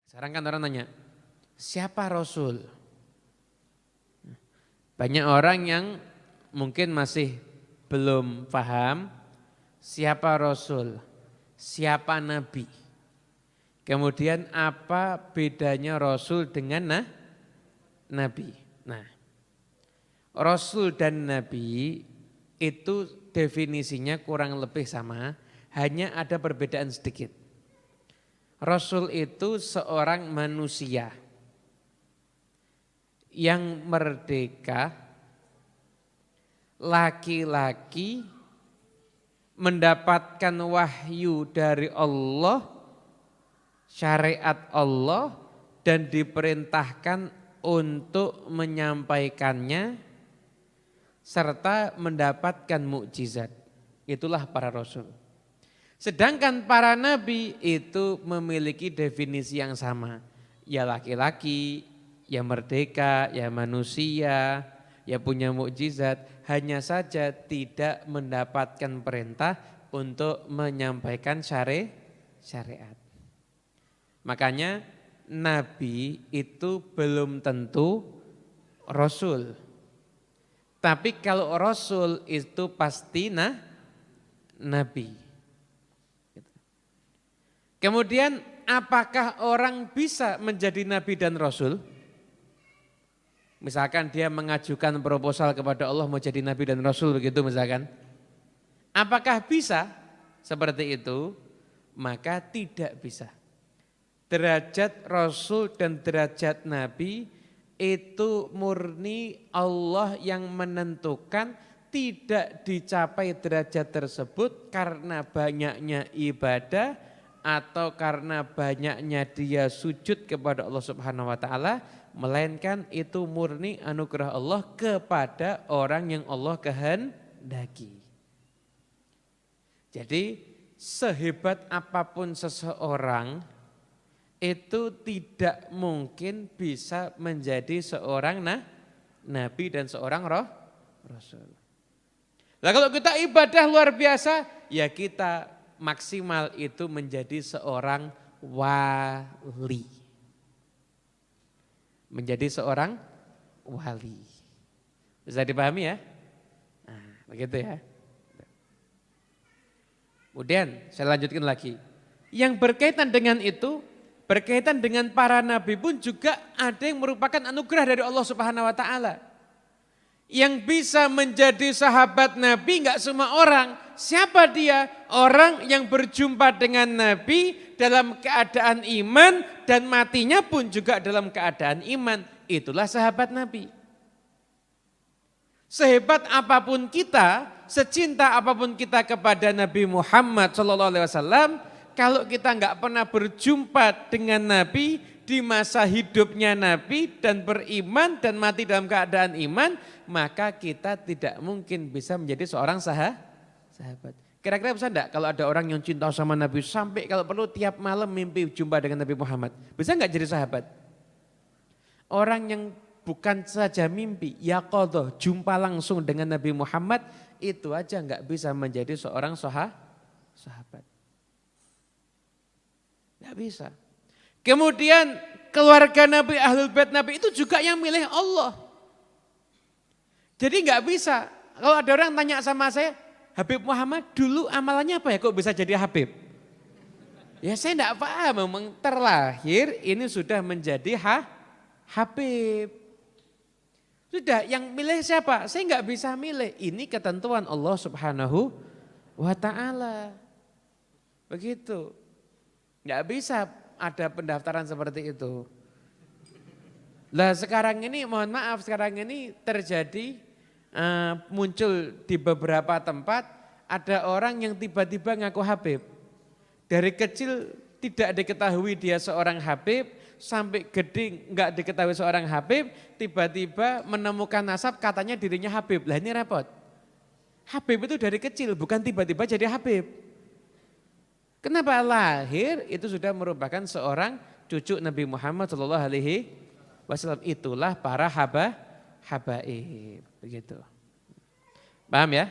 Sekarang kan orang nanya, siapa Rasul? Banyak orang yang mungkin masih belum paham siapa Rasul, siapa Nabi. Kemudian apa bedanya Rasul dengan Nabi? Nah, Rasul dan Nabi itu definisinya kurang lebih sama, hanya ada perbedaan sedikit. Rasul itu seorang manusia yang merdeka, laki-laki, mendapatkan wahyu dari Allah, syariat Allah, dan diperintahkan untuk menyampaikannya serta mendapatkan mukjizat. Itulah para rasul. Sedangkan para nabi itu memiliki definisi yang sama. Ya laki-laki, ya merdeka, ya manusia, ya punya mukjizat. Hanya saja tidak mendapatkan perintah untuk menyampaikan syariat. Makanya nabi itu belum tentu rasul. Tapi kalau rasul itu pasti nabi. Kemudian apakah orang bisa menjadi nabi dan rasul? Misalkan dia mengajukan proposal kepada Allah mau jadi nabi dan rasul begitu misalkan. Apakah bisa seperti itu? Maka tidak bisa. Derajat rasul dan derajat nabi itu murni Allah yang menentukan, tidak dicapai derajat tersebut karena banyaknya ibadah atau karena banyaknya dia sujud kepada Allah Subhanahu wa taala, melainkan itu murni anugerah Allah kepada orang yang Allah kehendaki. Jadi sehebat apapun seseorang itu tidak mungkin bisa menjadi seorang nabi dan seorang rasul. Nah kalau kita ibadah luar biasa, ya kita maksimal itu menjadi seorang wali. Menjadi seorang wali. Bisa dipahami ya? Nah, begitu ya. Kemudian saya lanjutkan lagi. Yang berkaitan dengan itu, berkaitan dengan para nabi pun juga ada yang merupakan anugerah dari Allah Subhanahu wa taala. Yang bisa menjadi sahabat nabi enggak semua orang. Siapa dia? Orang yang berjumpa dengan nabi dalam keadaan iman dan matinya pun juga dalam keadaan iman. Itulah sahabat nabi. Sehebat apapun kita, secinta apapun kita kepada Nabi Muhammad SAW, kalau kita enggak pernah berjumpa dengan nabi di masa hidupnya nabi dan beriman dan mati dalam keadaan iman, maka kita tidak mungkin bisa menjadi seorang sahabat. Kira-kira bisa enggak kalau ada orang yang cinta sama Nabi sampai kalau perlu tiap malam mimpi jumpa dengan Nabi Muhammad? Bisa enggak jadi sahabat? Orang yang bukan saja mimpi, yaqadhah, jumpa langsung dengan Nabi Muhammad, itu aja enggak bisa menjadi seorang sahabat. Enggak bisa. Kemudian keluarga Nabi, Ahlul Bait Nabi itu juga yang milih Allah. Jadi enggak bisa. Kalau ada orang tanya sama saya, Habib Muhammad dulu amalannya apa ya kok bisa jadi Habib? Ya saya enggak paham, memang terlahir ini sudah menjadi Habib. Sudah, yang milih siapa? Saya enggak bisa milih, ini ketentuan Allah Subhanahu wa taala. Begitu. Enggak bisa ada pendaftaran seperti itu. Lah sekarang ini mohon maaf, sekarang ini terjadi muncul di beberapa tempat ada orang yang tiba-tiba ngaku Habib. Dari kecil tidak diketahui dia seorang Habib, sampai gede enggak diketahui seorang Habib, tiba-tiba menemukan nasab katanya dirinya Habib. Lah ini repot. Habib itu dari kecil, bukan tiba-tiba jadi Habib. Kenapa lahir itu sudah merupakan seorang cucu Nabi Muhammad SAW. Itulah para habaib. Begitu. Paham ya?